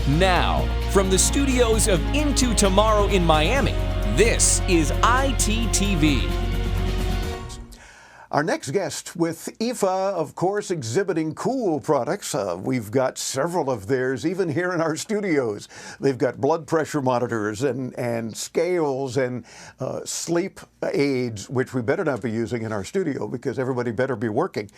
Now, from the studios of Into Tomorrow in Miami, this is ITTV. Our next guest with IFA, of course, exhibiting cool products. We've got several of theirs, even here in our studios. They've got blood pressure monitors and scales and sleep aids, which we better not be using in our studio because everybody better be working.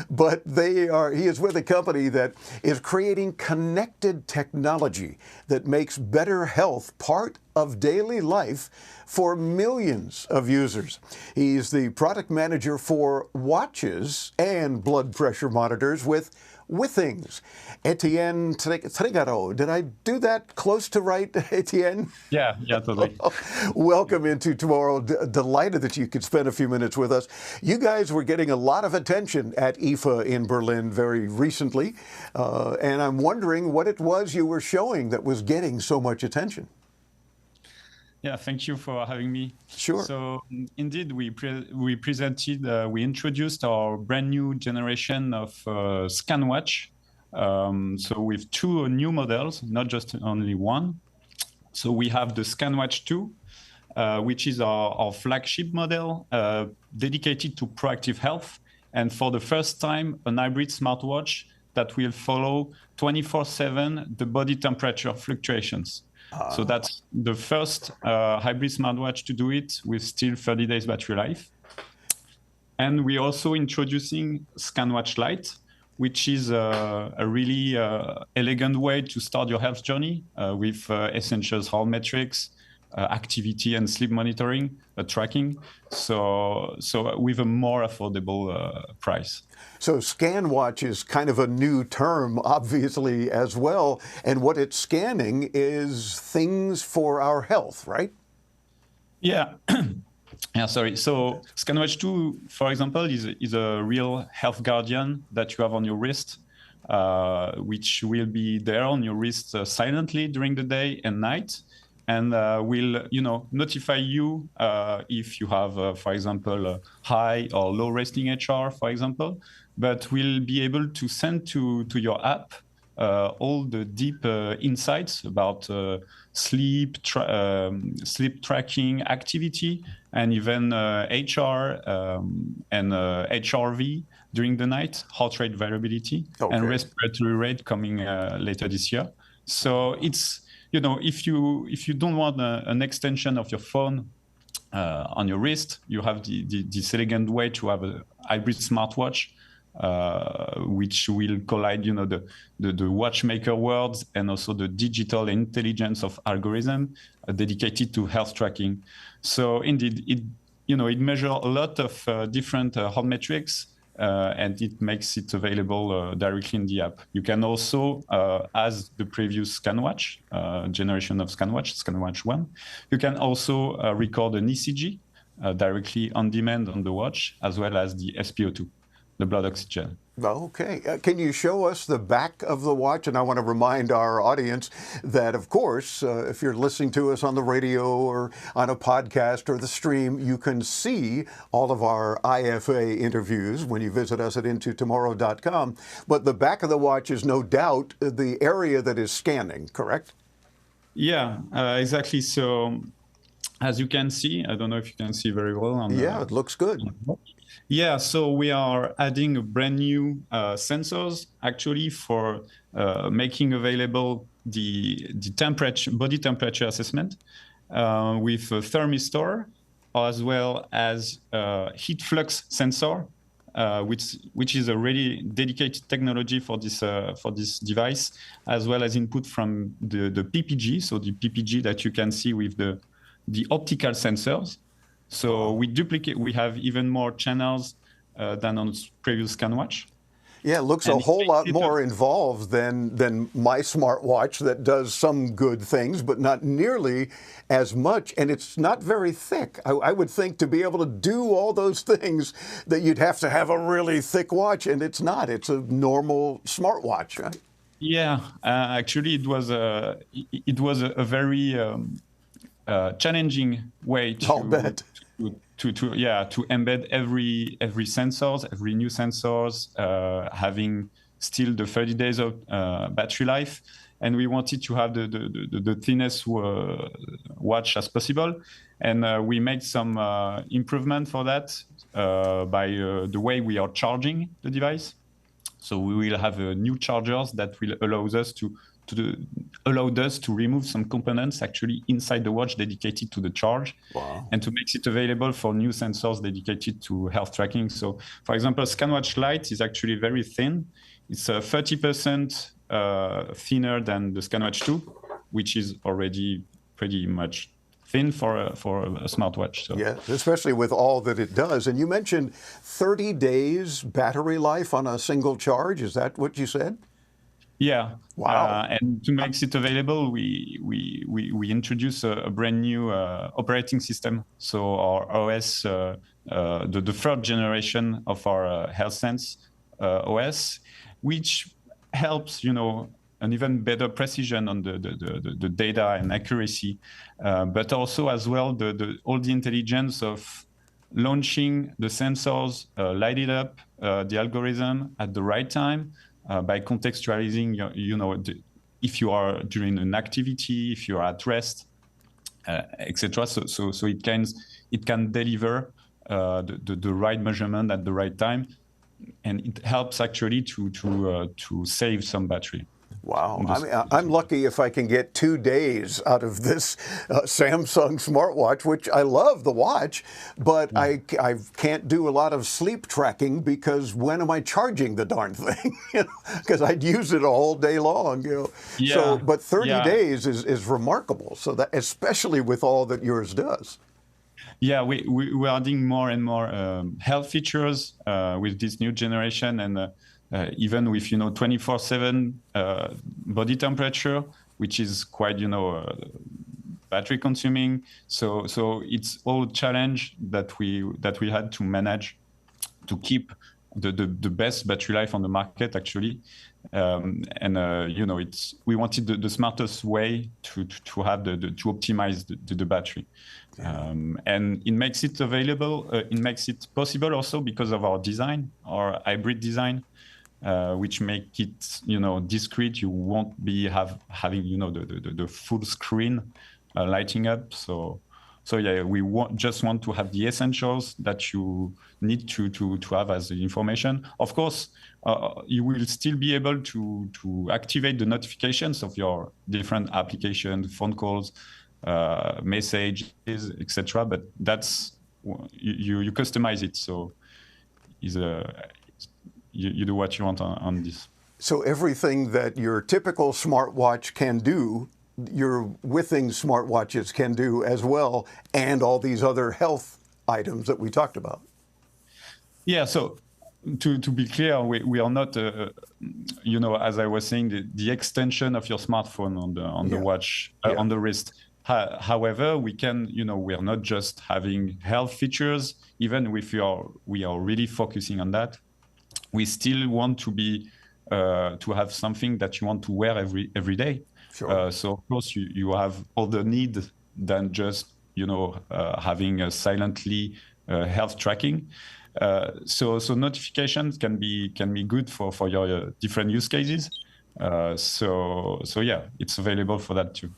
But he is with a company that is creating connected technology that makes better health part of daily life for millions of users. He's the product manager for watches and blood pressure monitors with Withings. Etienne Trigaro. Did I do that close to right, Etienne? Yeah, totally. Welcome Into Tomorrow. Delighted that you could spend a few minutes with us. You guys were getting a lot of attention at IFA in Berlin very recently, and I'm wondering what it was you were showing that was getting so much attention. Yeah, thank you for having me. Sure. So indeed, we introduced our brand new generation of Smartwatch. So with two new models, not just only one. So we have the Smartwatch 2, which is our flagship model dedicated to proactive health. And for the first time, an hybrid smartwatch that will follow 24/7 the body temperature fluctuations. So that's the first hybrid smartwatch to do it with still 30 days battery life. And we're also introducing Smartwatch Lite, which is a really elegant way to start your health journey with essentials heart metrics, activity and sleep monitoring, tracking. So with a more affordable price. So ScanWatch is kind of a new term, obviously, as well. And what it's scanning is things for our health, right? Yeah. Yeah, sorry. So ScanWatch 2, for example, is a real health guardian that you have on your wrist, which will be there on your wrist silently during the day and night. And will notify you if you have, for example, high or low resting HR, for example, but will be able to send to your app all the deep insights about sleep tracking, activity, and even HR and HRV during the night, heart rate variability, and respiratory rate coming later this year. So it's if you don't want an extension of your phone on your wrist, you have this elegant way to have a hybrid smartwatch, which will collide, the watchmaker worlds and also the digital intelligence of algorithm dedicated to health tracking. So indeed, it measures a lot of different heart metrics. And it makes it available directly in the app. You can also, as the previous Smartwatch, generation of Smartwatch 1, you can also record an ECG directly on demand on the watch, as well as the SpO2, the blood oxygen. Okay. Can you show us the back of the watch? And I want to remind our audience that, of course, if you're listening to us on the radio or on a podcast or the stream, you can see all of our IFA interviews when you visit us at intotomorrow.com. But the back of the watch is no doubt the area that is scanning, correct? Yeah, exactly. So as you can see, I don't know if you can see very well. It looks good. Yeah, so we are adding a brand new sensors actually for making available the body temperature assessment with a thermistor, as well as heat flux sensor, which is a really dedicated technology for this device, as well as input from the PPG, so the PPG that you can see with the optical sensors. So we have even more channels than on previous Smartwatch. Yeah, it looks a whole lot more involved than my smartwatch that does some good things, but not nearly as much. And it's not very thick. I would think to be able to do all those things that you'd have to have a really thick watch, and it's not. It's a normal smartwatch, right? Yeah, actually, it was a very challenging way to embed every sensors, every new sensors, having still the 30 days of battery life, and we wanted to have the thinnest watch as possible. And we made some improvement for that by the way we are charging the device. So we will have new chargers that will allow us to remove some components actually inside the watch dedicated to the charge. Wow. And to make it available for new sensors dedicated to health tracking. So for example, ScanWatch Lite is actually very thin. It's 30% thinner than the ScanWatch 2, which is already pretty much thin for a smartwatch. So. Yeah, especially with all that it does. And you mentioned 30 days battery life on a single charge. Is that what you said? Yeah. Wow. And to make it available, we introduce a brand new operating system. So our OS, the third generation of our HealthSense OS, which helps, an even better precision on the data and accuracy, but also as well all the intelligence of launching the sensors, light it up, the algorithm at the right time by contextualizing, if you are during an activity, if you are at rest, etc. So it can deliver the right measurement at the right time, and it helps actually to save some battery. Wow. I mean, I'm lucky if I can get 2 days out of this Samsung smartwatch, which I love the watch, but I can't do a lot of sleep tracking because when am I charging the darn thing? Because I'd use it all day long. Yeah. So, but 30 days is remarkable. So that, especially with all that yours does. Yeah, we're adding more and more health features with this new generation, and even with 24/7 body temperature, which is quite battery consuming. So it's all challenge that we had to manage to keep the best battery life on the market actually. We wanted the smartest way to have to optimize the battery. And it makes it available. It makes it possible also because of our design, our hybrid design, which make it discrete. You won't be having the full screen lighting up. So yeah, we just want to have the essentials that you need to have as the information. Of course, you will still be able to activate the notifications of your different applications, phone calls, messages, etc. But that's you customize it. So you do what you want on this. So everything that your typical smartwatch can do, your Withings smartwatches can do as well, and all these other health items that we talked about. Yeah. So to be clear, we are not, as I was saying, the extension of your smartphone on the watch, on the wrist. However, we can, we are not just having health features. Even if we are really focusing on that, we still want to be to have something that you want to wear every day. Sure. So of course you have other need than just having a silently health tracking. So notifications can be good for your different use cases. So yeah, it's available for that too.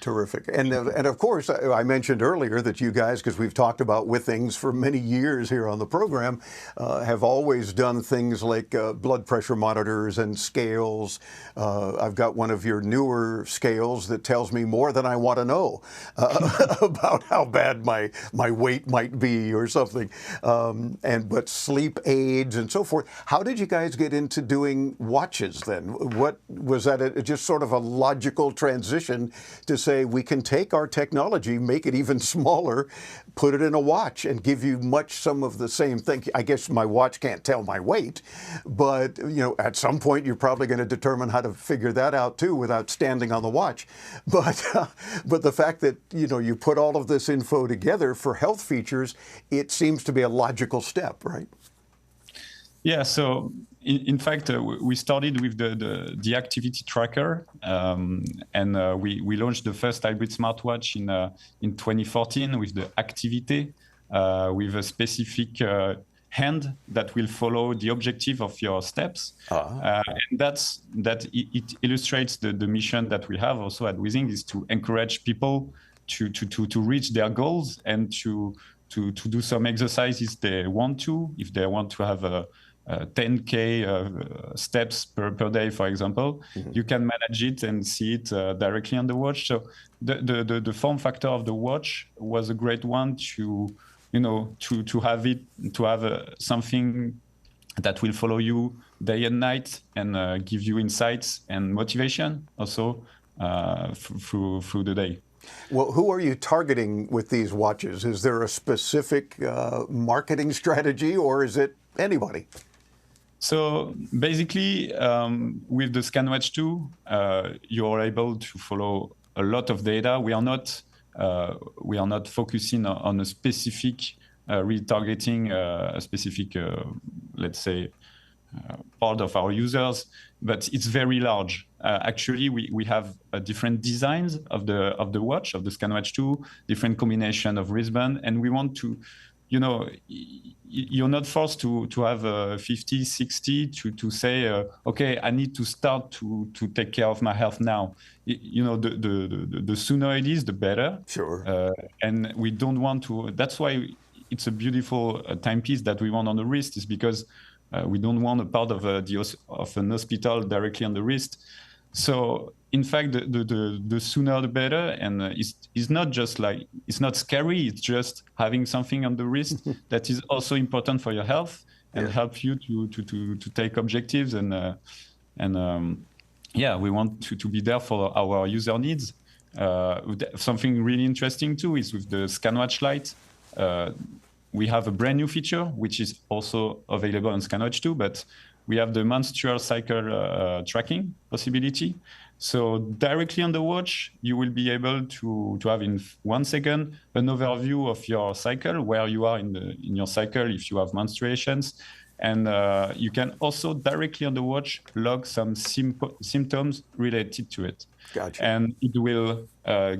Terrific. And of course, I mentioned earlier that you guys, because we've talked about Withings for many years here on the program, have always done things like blood pressure monitors and scales. I've got one of your newer scales that tells me more than I want to know about how bad my weight might be or something. But sleep aids and so forth. How did you guys get into doing watches then? What was that? Just sort of a logical transition to say we can take our technology, make it even smaller, put it in a watch and give you some of the same thing. I guess my watch can't tell my weight, but at some point you're probably going to determine how to figure that out too without standing on the watch. But the fact that you put all of this info together for health features, it seems to be a logical step, right? Yeah, so in fact, we started with the activity tracker, and we launched the first hybrid smartwatch in 2014 with the Activité, with a specific hand that will follow the objective of your steps. And it illustrates the mission that we have also at Withings, is to encourage people to reach their goals and to do some exercises they want to. If they want to have a 10K steps per day, for example, you can manage it and see it directly on the watch. So the form factor of the watch was a great one to have something that will follow you day and night and give you insights and motivation also through the day. Well, who are you targeting with these watches? Is there a specific marketing strategy, or is it anybody? So basically, with the ScanWatch 2, you're able to follow a lot of data. We are not focusing on a specific, retargeting a specific, let's say, part of our users, but it's very large. Actually, we have different designs of the watch, of the ScanWatch 2, different combination of wristband, and we want to, you're not forced to have 50, 60 to say, okay, I need to start to take care of my health now. The sooner it is, the better. Sure. And we don't want to. That's why it's a beautiful timepiece that we want on the wrist, is because we don't want a part of an hospital directly on the wrist. So in fact, the sooner the better, and it's not just like, it's not scary. It's just having something on the wrist that is also important for your health and help you to take objectives and we want to be there for our user needs. Something really interesting too is with the ScanWatch Lite. We have a brand new feature, which is also available on ScanWatch 2, but we have the menstrual cycle tracking possibility. So directly on the watch, you will be able to have in 1 second an overview of your cycle, where you are in your cycle if you have menstruations. And you can also directly on the watch log some symptoms related to it. Gotcha. And it will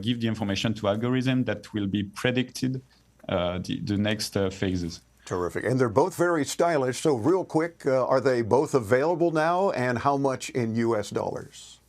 give the information to algorithm that will be predicted the next phases. Terrific. And they're both very stylish. So real quick, are they both available now, and how much in US dollars?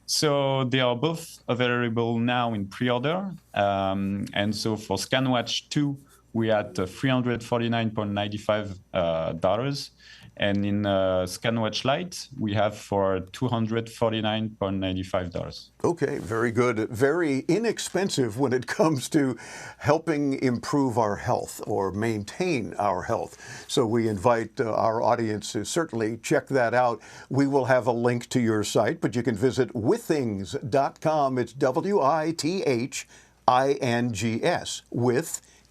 So they are both available now in pre-order. And so for ScanWatch 2, we at $349.95. And in ScanWatch Lite, we have for $249.95. Okay, very good. Very inexpensive when it comes to helping improve our health or maintain our health. So we invite our audience to certainly check that out. We will have a link to your site, but you can visit withings.com. It's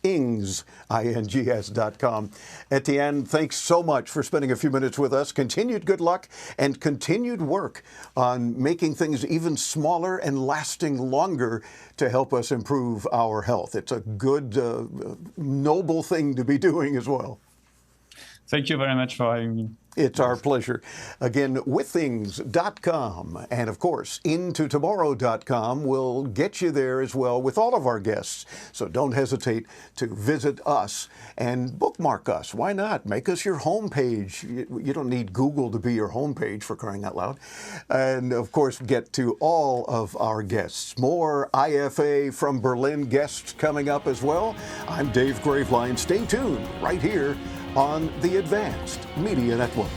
WITHINGS, withings.com. Etienne, thanks so much for spending a few minutes with us. Continued good luck and continued work on making things even smaller and lasting longer to help us improve our health. It's a good, noble thing to be doing as well. Thank you very much for having me. It's our pleasure. Again, withings.com, and of course, intotomorrow.com will get you there as well with all of our guests. So don't hesitate to visit us and bookmark us. Why not? Make us your homepage. You don't need Google to be your homepage, for crying out loud. And of course, get to all of our guests. More IFA from Berlin guests coming up as well. I'm Dave Graveline. Stay tuned right here on the Advanced Media Network.